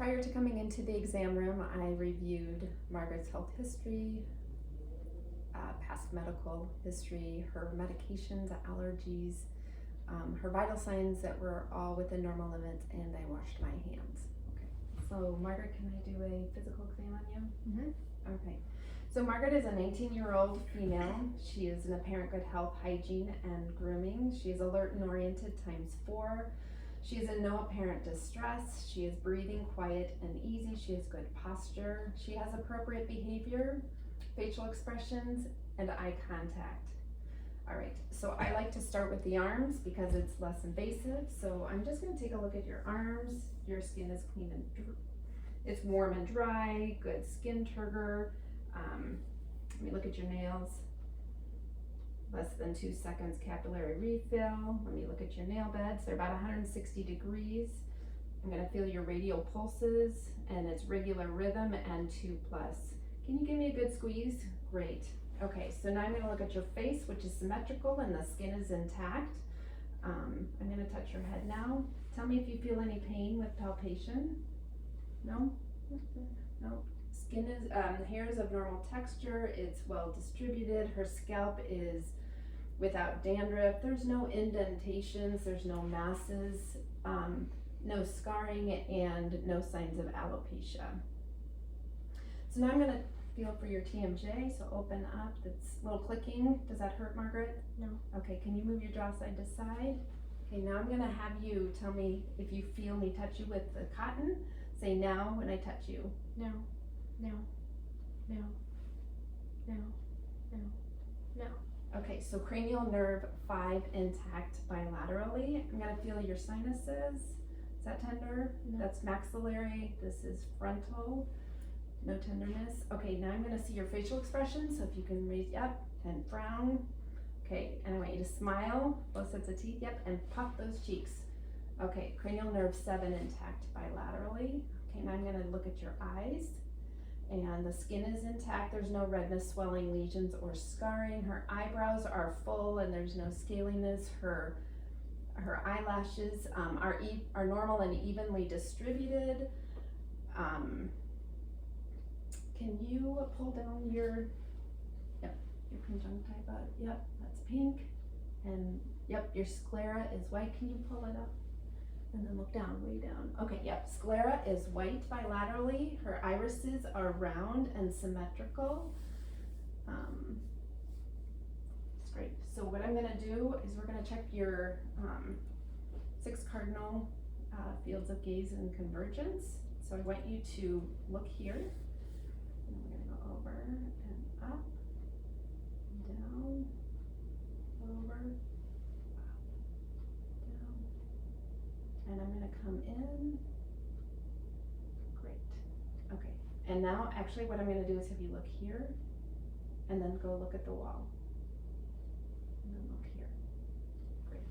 Prior to coming into the exam room, I reviewed Margaret's health history, past medical history, her medications, allergies, her vital signs that were all within normal limits, and I washed my hands. Okay. So Margaret, can I do a physical exam on you? Mm-hmm. Okay. So Margaret is a 19-year-old female. She is in apparent good health, hygiene, and grooming. She is alert and oriented ×4. She is in no apparent distress. She is breathing quiet and easy. She has good posture. She has appropriate behavior, facial expressions, and eye contact. All right, so I like to start with the arms because it's less invasive. So I'm just gonna take a look at your arms. Your skin is clean and it's warm and dry, good skin turgor. Let me look at your nails. Less than 2 seconds capillary refill. Let me look at your nail beds. They're about 160 degrees. I'm gonna feel your radial pulses and its regular rhythm and 2+. Can you give me a good squeeze? Great. Okay, so now I'm gonna look at your face, which is symmetrical and the skin is intact. I'm gonna touch your head now. Tell me if you feel any pain with palpation. No? No. Skin is, hair is of normal texture. It's well distributed. Her scalp is without dandruff. There's no indentations. There's no masses, no scarring, and no signs of alopecia. So now I'm gonna feel for your TMJ, so open up, that's a little clicking. Does that hurt, Margaret? No. Okay, can you move your jaw side to side? Okay, now I'm gonna have you tell me if you feel me touch you with the cotton. Say now when I touch you. No. No. No. No. No. No. Okay, so cranial nerve 5 intact bilaterally. I'm gonna feel your sinuses. Is that tender? No. That's maxillary. This is frontal. No tenderness. Okay, now I'm gonna see your facial expression. So if you can raise up and frown. Okay, and I want you to smile, both sets of teeth, yep, and puff those cheeks. Okay, cranial nerve 7 intact bilaterally. Okay, now I'm gonna look at your eyes. And the skin is intact. There's no redness, swelling, lesions, or scarring. Her eyebrows are full and there's no scaliness. Her eyelashes are normal and evenly distributed. Can you pull down your conjunctiva? Yep, that's pink. And yep, your sclera is white. Can you pull it up? And then look down, way down. Okay, yep, sclera is white bilaterally. Her irises are round and symmetrical. That's great. So what I'm gonna do is we're gonna check your 6 cardinal fields of gaze and convergence. So I want you to look here. And we're gonna go over and up, down, over, and I'm gonna come in. Great. Okay. And now actually what I'm gonna do is have you look here and then go look at the wall. And then look here. Great.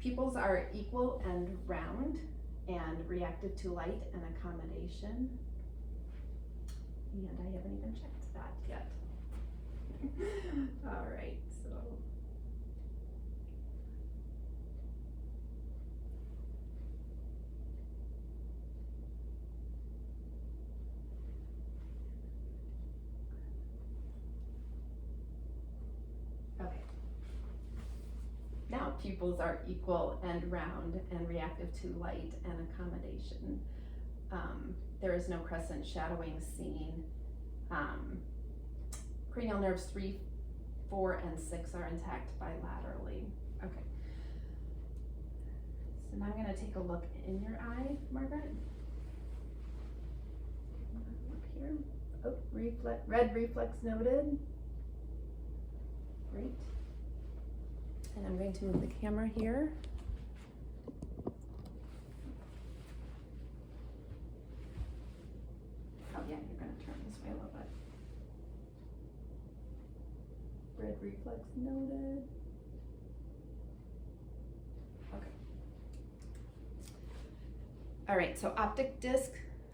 Pupils are equal and round and reactive to light and accommodation. And I haven't even checked that yet. All right, so. Okay. Now pupils are equal and round and reactive to light and accommodation. There is no crescent shadowing seen. Cranial nerves 3, 4, and 6 are intact bilaterally. Okay. So now I'm gonna take a look in your eye, Margaret. Look here. Oh, red reflex noted. Great. And I'm going to move the camera here. Oh yeah, you're gonna turn this way a little bit. Red reflex noted. Okay. All right, so optic disc,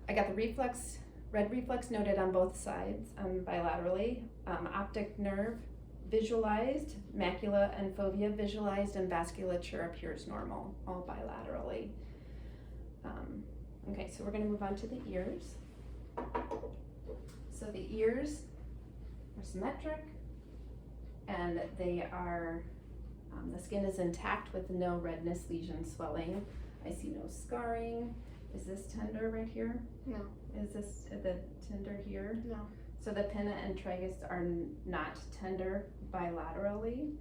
I got the reflex, red reflex noted on both sides, bilaterally. Optic nerve visualized, macula and fovea visualized, and vasculature appears normal, all bilaterally. Okay, so we're gonna move on to the ears. So the ears are symmetric and they are, the skin is intact with no redness, lesion, swelling. I see no scarring. Is this tender right here? No. Is this the tender here? No. So the pinna and tragus are not tender bilaterally.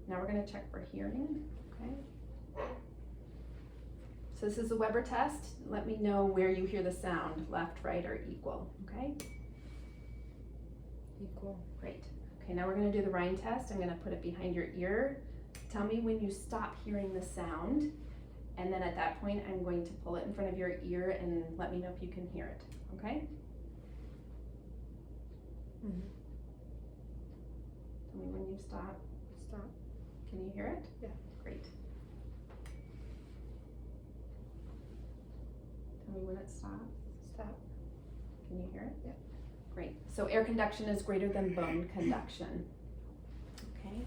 Now we're gonna check for hearing, okay? So this is a Weber test. Let me know where you hear the sound, left, right, or equal, okay? Equal. Great. Okay, now we're gonna do the Rhine test. I'm gonna put it behind your ear. Tell me when you stop hearing the sound, and then at that point, I'm going to pull it in front of your ear and let me know if you can hear it, okay? Mm-hmm. Tell me when you stop. Stop. Can you hear it? Yeah. Great. Tell me when it stops. Stop. Can you hear it? Yeah. Great. So air conduction is greater than bone conduction. Okay.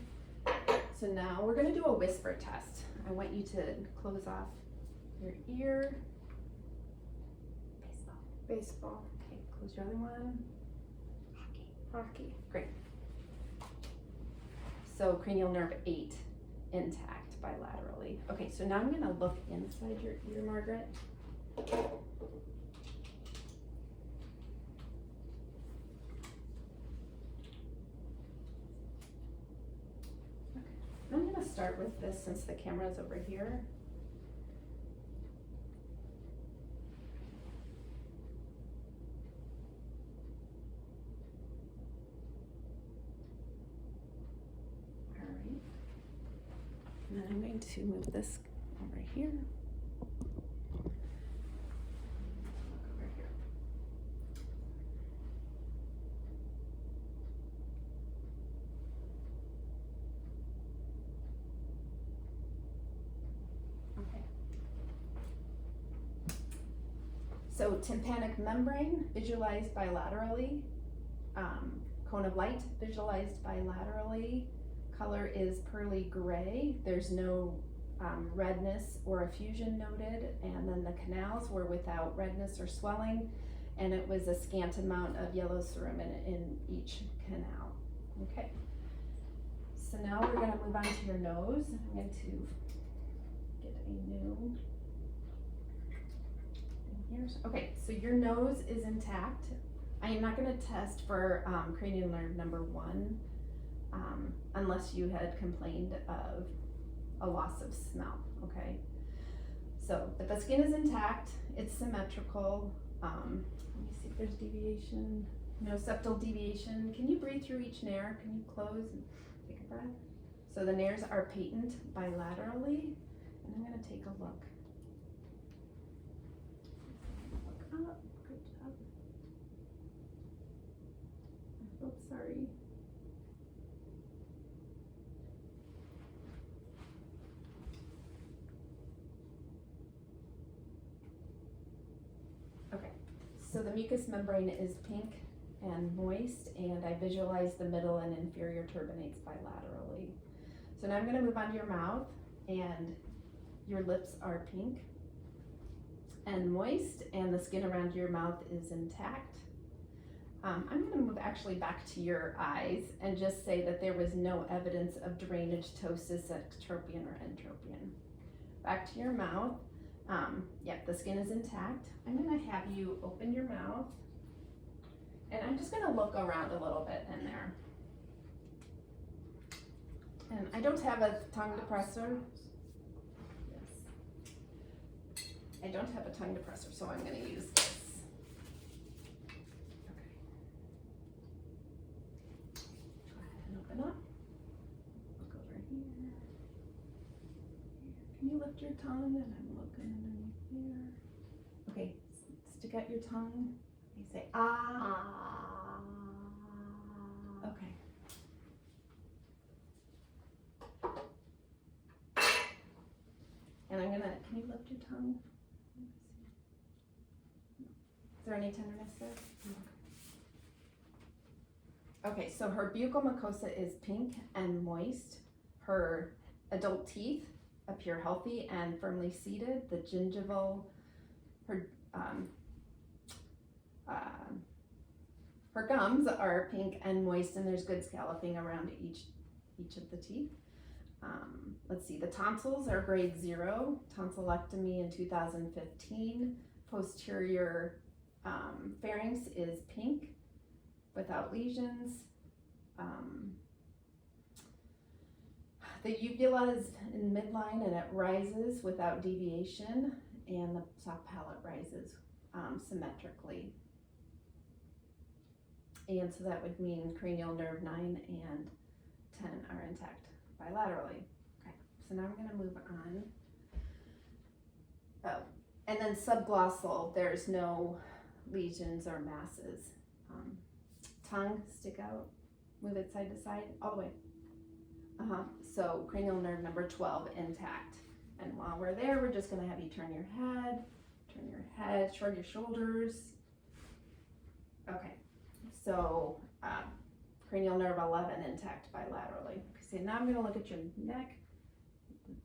So now we're going to do a whisper test. I want you to close off your ear. Baseball. Baseball. Okay, close your other one. Hockey. Hockey. Great. So cranial nerve 8 intact bilaterally. Okay, so now I'm going to look inside your ear, Margaret. Okay. I'm going to start with this since the camera's over here. All right. And then I'm going to move this over here. Over here. Okay. So tympanic membrane visualized bilaterally, cone of light visualized bilaterally, color is pearly gray, there's no redness or effusion noted, and then the canals were without redness or swelling, and it was a scant amount of yellow cerumen in each canal. Okay, so now we're going to move on to your nose. I'm going to get a new thing here. Okay, so your nose is intact. I am not going to test for cranial nerve number 1 unless you had complained of a loss of smell, okay? So, but the skin is intact, it's symmetrical. Let me see if there's deviation. No septal deviation. Can you breathe through each nair? Can you close and take a breath? So the nairs are patent bilaterally, and I'm gonna take a look. Look up, good job. Oops, sorry. So the mucous membrane is pink and moist, and I visualize the middle and inferior turbinates bilaterally. So now I'm going to move on to your mouth, and your lips are pink and moist, and the skin around your mouth is intact. I'm going to move actually back to your eyes and just say that there was no evidence of drainage, ptosis, ectropion, or entropion. Back to your mouth. Yep, the skin is intact. I'm going to have you open your mouth, and I'm just going to look around a little bit in there. And I don't have a tongue depressor. Yes. I don't have a tongue depressor, so I'm going to use this. Okay. Go ahead and open up. Look over here. Can you lift your tongue? And I'm looking underneath here. Okay, stick out your tongue. You say ah. Okay. And I'm gonna, can you lift your tongue? Is there any tenderness there? Okay, so her buccal mucosa is pink and moist. Her adult teeth appear healthy and firmly seated. The gingival, her her gums are pink and moist, and there's good scalloping around each of the teeth. Let's see, the tonsils are grade 0, tonsillectomy in 2015. Posterior pharynx is pink without lesions. The uvula is in midline and it rises without deviation, and the soft palate rises symmetrically. And so that would mean cranial nerve 9 and 10 are intact bilaterally. Okay, so now I'm going to move on. Oh, and then subglossal, there's no lesions or masses. Tongue, stick out, move it side to side, all the way. So cranial nerve number 12 intact. And while we're there, we're just going to have you turn your head, shrug your shoulders. Okay, so cranial nerve 11 intact bilaterally. So now I'm going to look at your neck.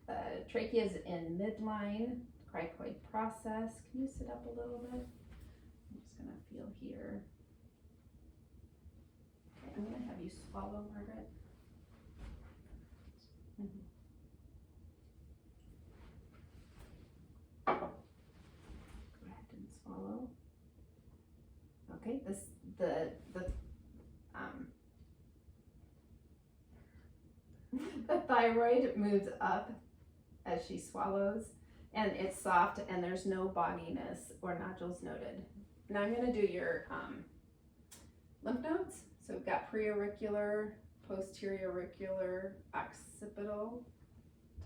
The trachea is in midline, cricoid process. Can you sit up a little bit? I'm just going to feel here. Okay, I'm going to have you swallow, Margaret. Go ahead and swallow. Okay, the thyroid moves up as she swallows, and it's soft, and there's no bogginess or nodules noted. Now I'm going to do your lymph nodes. So we've got preauricular, posterior auricular, occipital,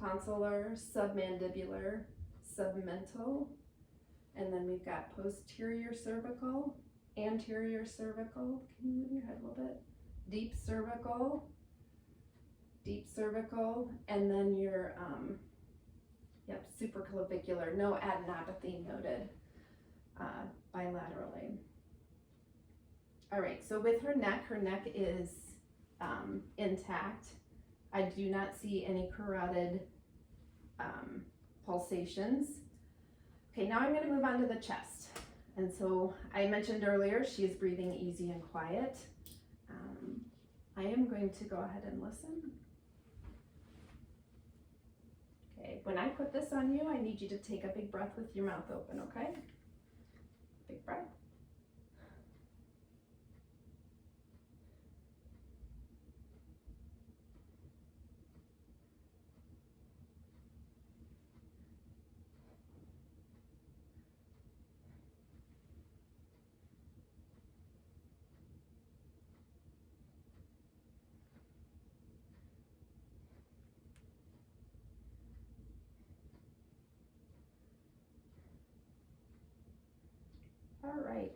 tonsillar, submandibular, submental, and then we've got posterior cervical, anterior cervical. Can you move your head a little bit? Deep cervical, and then your supraclavicular. No adenopathy noted bilaterally. All right, so with her neck is intact. I do not see any carotid pulsations. Okay, now I'm going to move on to the chest. And so I mentioned earlier she is breathing easy and quiet. I am going to go ahead and listen. Okay, when I put this on you, I need you to take a big breath with your mouth open, okay? Big breath. All right,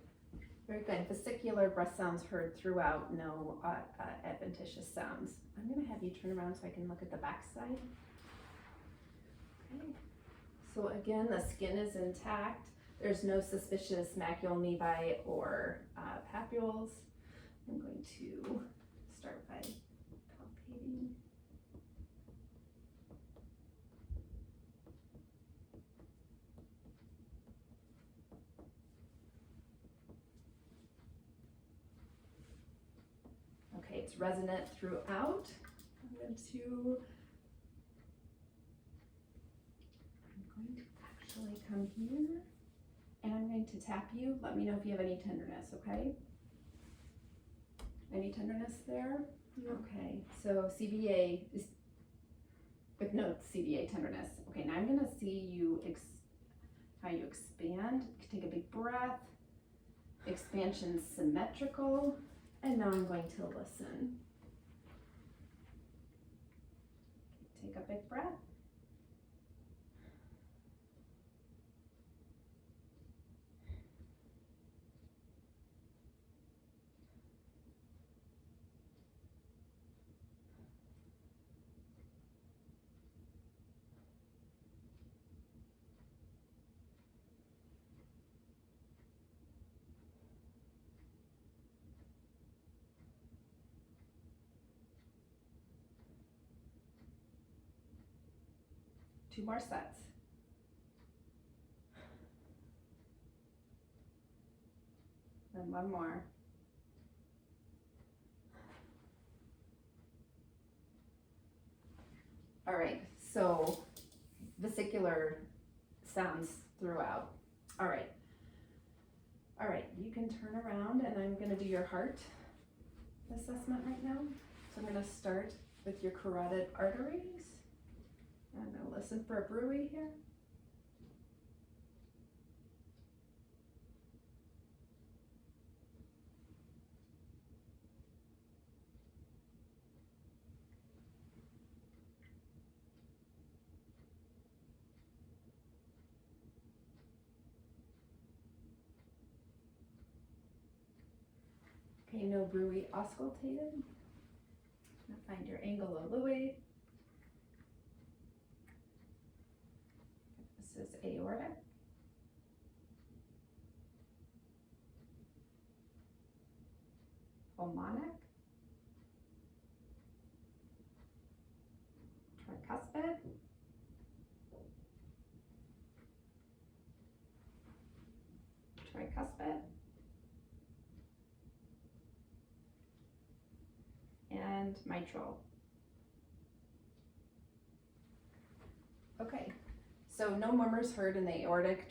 very good. Vesicular breath sounds heard throughout, no adventitious sounds. I'm going to have you turn around so I can look at the back side. Okay, so again, the skin is intact. There's no suspicious macule nevi or papules. I'm going to start by palpating. Okay, it's resonant throughout. I'm going to actually come here and I'm going to tap you. Let me know if you have any tenderness, okay? Any tenderness there? No. Okay, so CVA is with no CVA tenderness. Okay, now I'm going to see you how you expand. Take a big breath. Expansion symmetrical. And now I'm going to listen. Take a big breath. Two more sets. And one more. All right, so vesicular sounds throughout. All right. All right, you can turn around and I'm gonna do your heart assessment right now. So I'm gonna start with your carotid arteries. I'm gonna listen for a bruit here. Okay, no bruit auscultated. Now find your angle of Louis. This is aortic. Pulmonic. Tricuspid. Tricuspid. And mitral. Okay, so no murmurs heard in the aortic,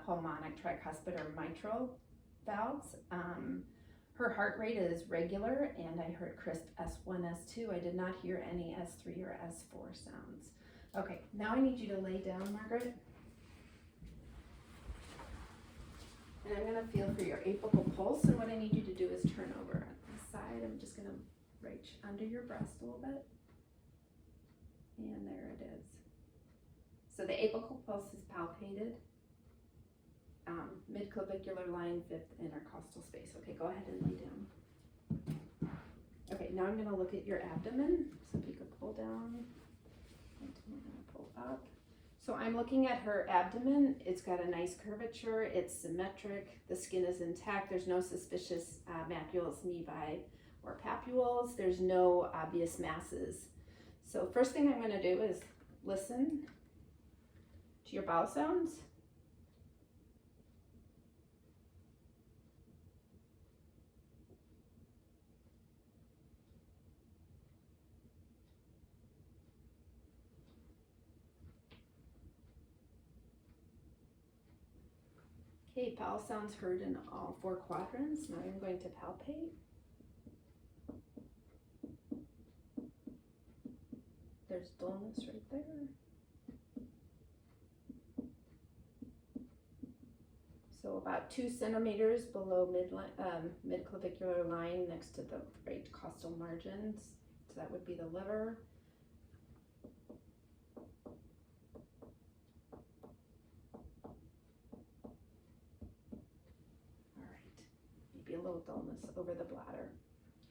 pulmonic, tricuspid, or mitral valves. Her heart rate is regular, and I heard crisp S1, S2. I did not hear any S3 or S4 sounds. Okay, now I need you to lay down, Margaret. And I'm gonna feel for your apical pulse, and what I need you to do is turn over on the side. I'm just gonna reach under your breast a little bit. And there it is. So the apical pulse is palpated. Mid-clavicular line, 5th intercostal space. Okay, go ahead and lay down. Okay, now I'm gonna look at your abdomen. So if you could pull down, and I'm gonna pull up. So I'm looking at her abdomen. It's got a nice curvature. It's symmetric. The skin is intact. There's no suspicious macules, nevi, or papules. There's no obvious masses. So first thing I'm gonna do is listen to your bowel sounds. Okay, bowel sounds heard in all 4 quadrants. Now I'm going to palpate. There's dullness right there. So about 2 centimeters below mid-clavicular line next to the right costal margins. So that would be the liver. All right, maybe a little dullness over the bladder.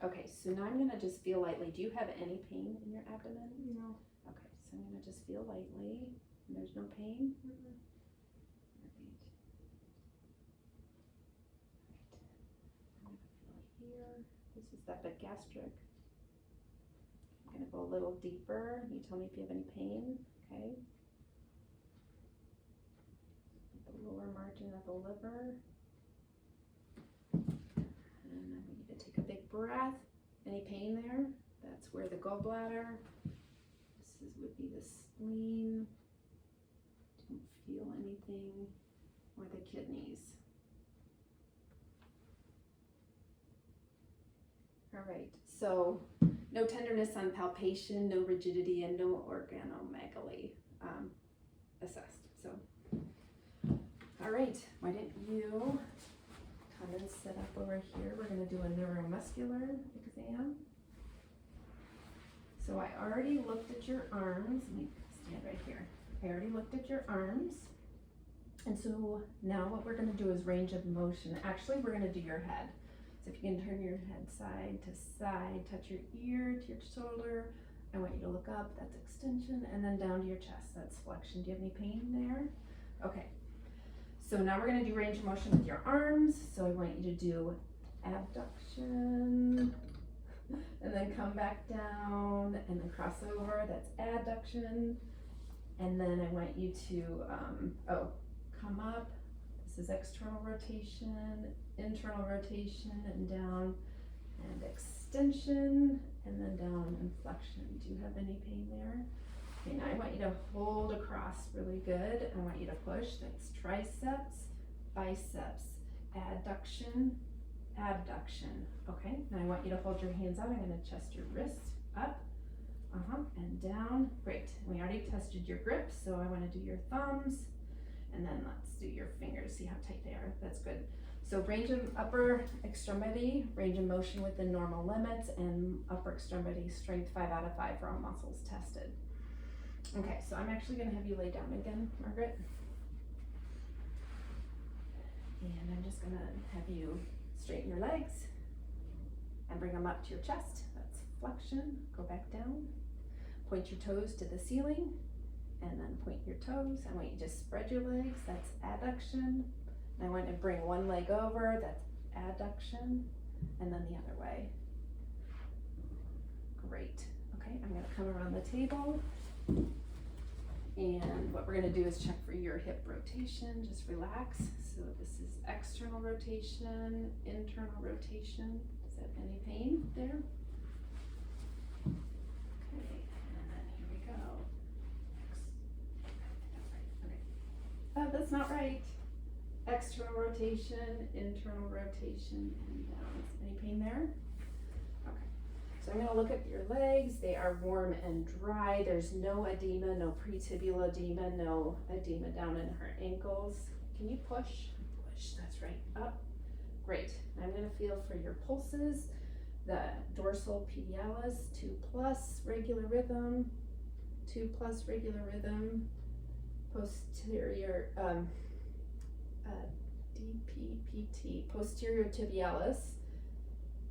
Okay, so now I'm gonna just feel lightly. Do you have any pain in your abdomen? No. Okay, so I'm gonna just feel lightly. And there's no pain? Mm-mm. Here, this is the gastric. I'm gonna go a little deeper. You tell me if you have any pain, okay? The lower margin of the liver. And I want you to take a big breath. Any pain there? That's where the gallbladder. Would be the spleen. Don't feel anything. Or the kidneys. All right, so no tenderness on palpation, no rigidity, and no organomegaly assessed. So, all right, why don't you come and sit up over here? We're gonna do a neuromuscular exam. So I already looked at your arms. Let me stand right here. I already looked at your arms. And so now what we're gonna do is range of motion. Actually, we're gonna do your head. So if you can turn your head side to side, touch your ear to your shoulder. I want you to look up, that's extension, and then down to your chest, that's flexion. Do you have any pain there? Okay. So now we're gonna do range of motion with your arms. So I want you to do abduction, and then come back down, and then cross over, that's adduction. And then I want you to, come up, this is external rotation, internal rotation, and down, and extension, and then down and flexion. Do you have any pain there? Okay, now I want you to hold across really good. I want you to push. That's triceps, biceps, adduction, abduction. Okay, now I want you to hold your hands out. I'm going to chest your wrists up, and down. Great. We already tested your grip, so I want to do your thumbs, and then let's do your fingers. See how tight they are. That's good. So range of upper extremity, range of motion within normal limits, and upper extremity strength 5 out of 5 for all muscles tested. Okay, so I'm actually going to have you lay down again, Margaret. And I'm just going to have you straighten your legs and bring them up to your chest. That's flexion. Go back down. Point your toes to the ceiling and then point your toes. I want you to just spread your legs. That's adduction. And I want to bring one leg over. That's adduction. And then the other way. Great. Okay, I'm going to come around the table. And what we're going to do is check for your hip rotation. Just relax. So this is external rotation, internal rotation. Is that any pain there? Okay, and then here we go. Okay. Oh, that's not right. External rotation, internal rotation, and down. Any pain there? Okay. So I'm going to look at your legs. They are warm and dry. There's no edema, no pretibial edema, no edema down in her ankles. Can you push? Push, that's right, up. Great. I'm going to feel for your pulses. The dorsal pedialis, 2+ regular rhythm, 2+ regular rhythm, posterior, DPPT, posterior tibialis,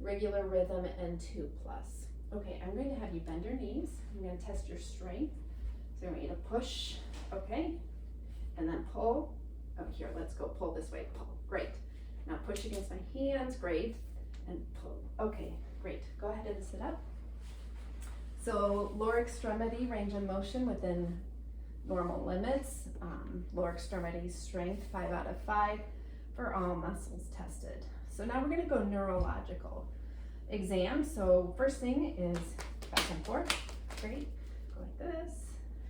regular rhythm, and 2+. Okay, I'm going to have you bend your knees. I'm going to test your strength. So I want you to push, okay, and then pull. Oh, here, let's go pull this way, pull, great. Now push against my hands, great, and pull, okay, great. Go ahead and sit up. So lower extremity range of motion within normal limits. Lower extremity strength, 5 out of 5 for all muscles tested. So now we're going to go neurological exam. So first thing is back and forth. Great. Go like this,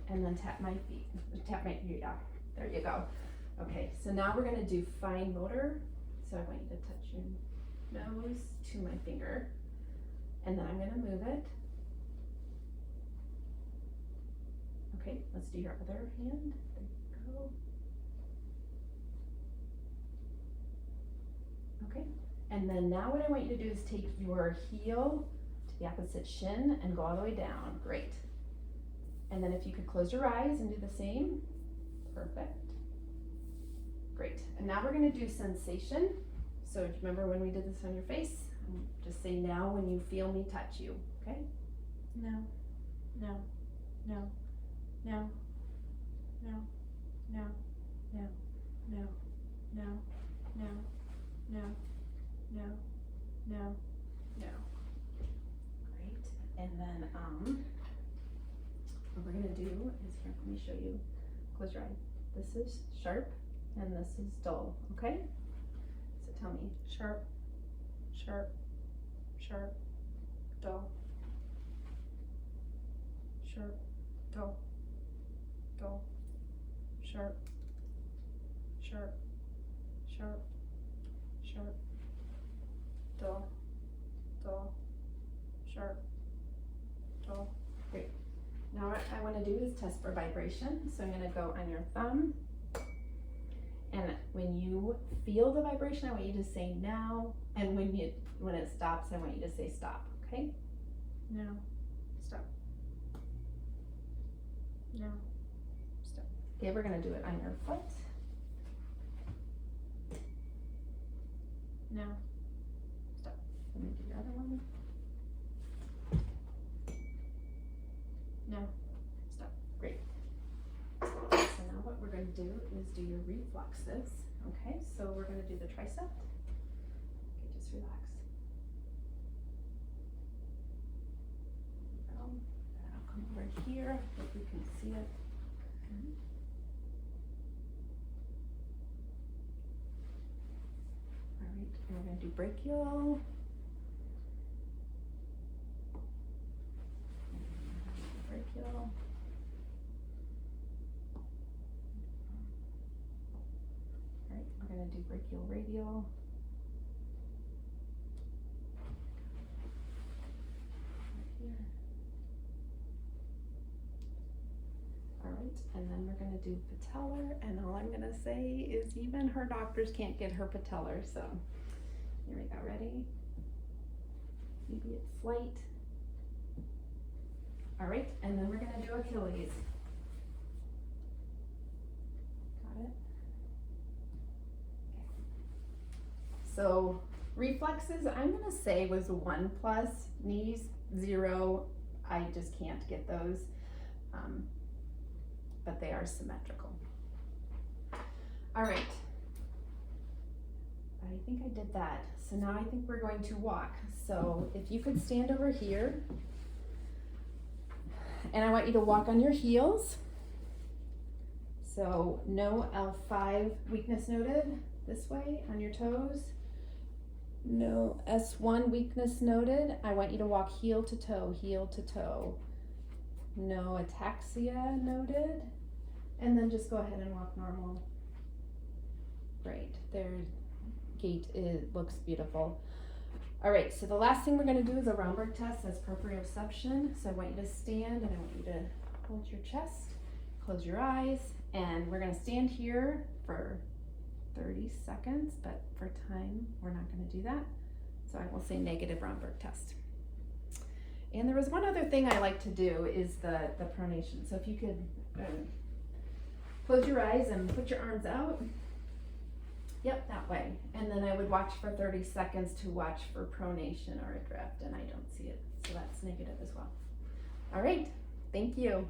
and then tap my feet. Tap my feet. Yeah. There you go. Okay. So now we're going to do fine motor. So I want you to touch your nose to my finger, and then I'm going to move it. Okay. Let's do your other hand. There you go. Okay. And then now what I want you to do is take your heel to the opposite shin and go all the way down. Great. And then if you could close your eyes and do the same. Perfect. Great. And now we're going to do sensation. So do you remember when we did this on your face? Just say now when you feel me touch you. Okay? No. No. No. No. No. No. No. No. No. No. No. No, no, no. Great. And then what we're gonna do is here, let me show you. Close your eye. This is sharp and this is dull, okay? So tell me sharp, sharp, sharp, dull, sharp, dull, dull, sharp, sharp, sharp, sharp, dull, dull, sharp, dull. Great. Now what I want to do is test for vibration. So I'm going to go on your thumb. And when you feel the vibration, I want you to say now. And when it stops, I want you to say stop. Okay? No. Stop. No. Stop. Okay, we're going to do it on your foot. No. Let me do the other one. No. Stop. Great. So now what we're going to do is do your reflexes. Okay, so we're going to do the tricep. Okay, just relax. And I'll come over here. I hope you can see it. And we're gonna do brachial. Brachial. Alright, we're gonna do brachial radial. Right here. Alright, and then we're gonna do patellar, and all I'm gonna say is even her doctors can't get her patellar, so here we go, ready? Maybe it's slight. Alright, and then we're gonna do Achilles. Got it? Okay. So reflexes, I'm gonna say was 1+, knees 0, I just can't get those, but they are symmetrical. Alright, I think I did that. So now I think we're going to walk. So if you could stand over here, and I want you to walk on your heels. So no L5 weakness noted this way on your toes. No S1 weakness noted. I want you to walk heel to toe, heel to toe. No ataxia noted. And then just go ahead and walk normal. Great, their gait looks beautiful. All right, so the last thing we're gonna do is a Romberg test, that's proprioception. So I want you to stand and I want you to hold your chest, close your eyes, and we're gonna stand here for 30 seconds, but for time, we're not gonna do that. So I will say negative Romberg test. And there was one other thing I like to do is the pronation. So if you could close your eyes and put your arms out. Yep, that way. And then I would watch for 30 seconds to watch for pronation or a drift, and I don't see it. So that's negative as well. All right, thank you.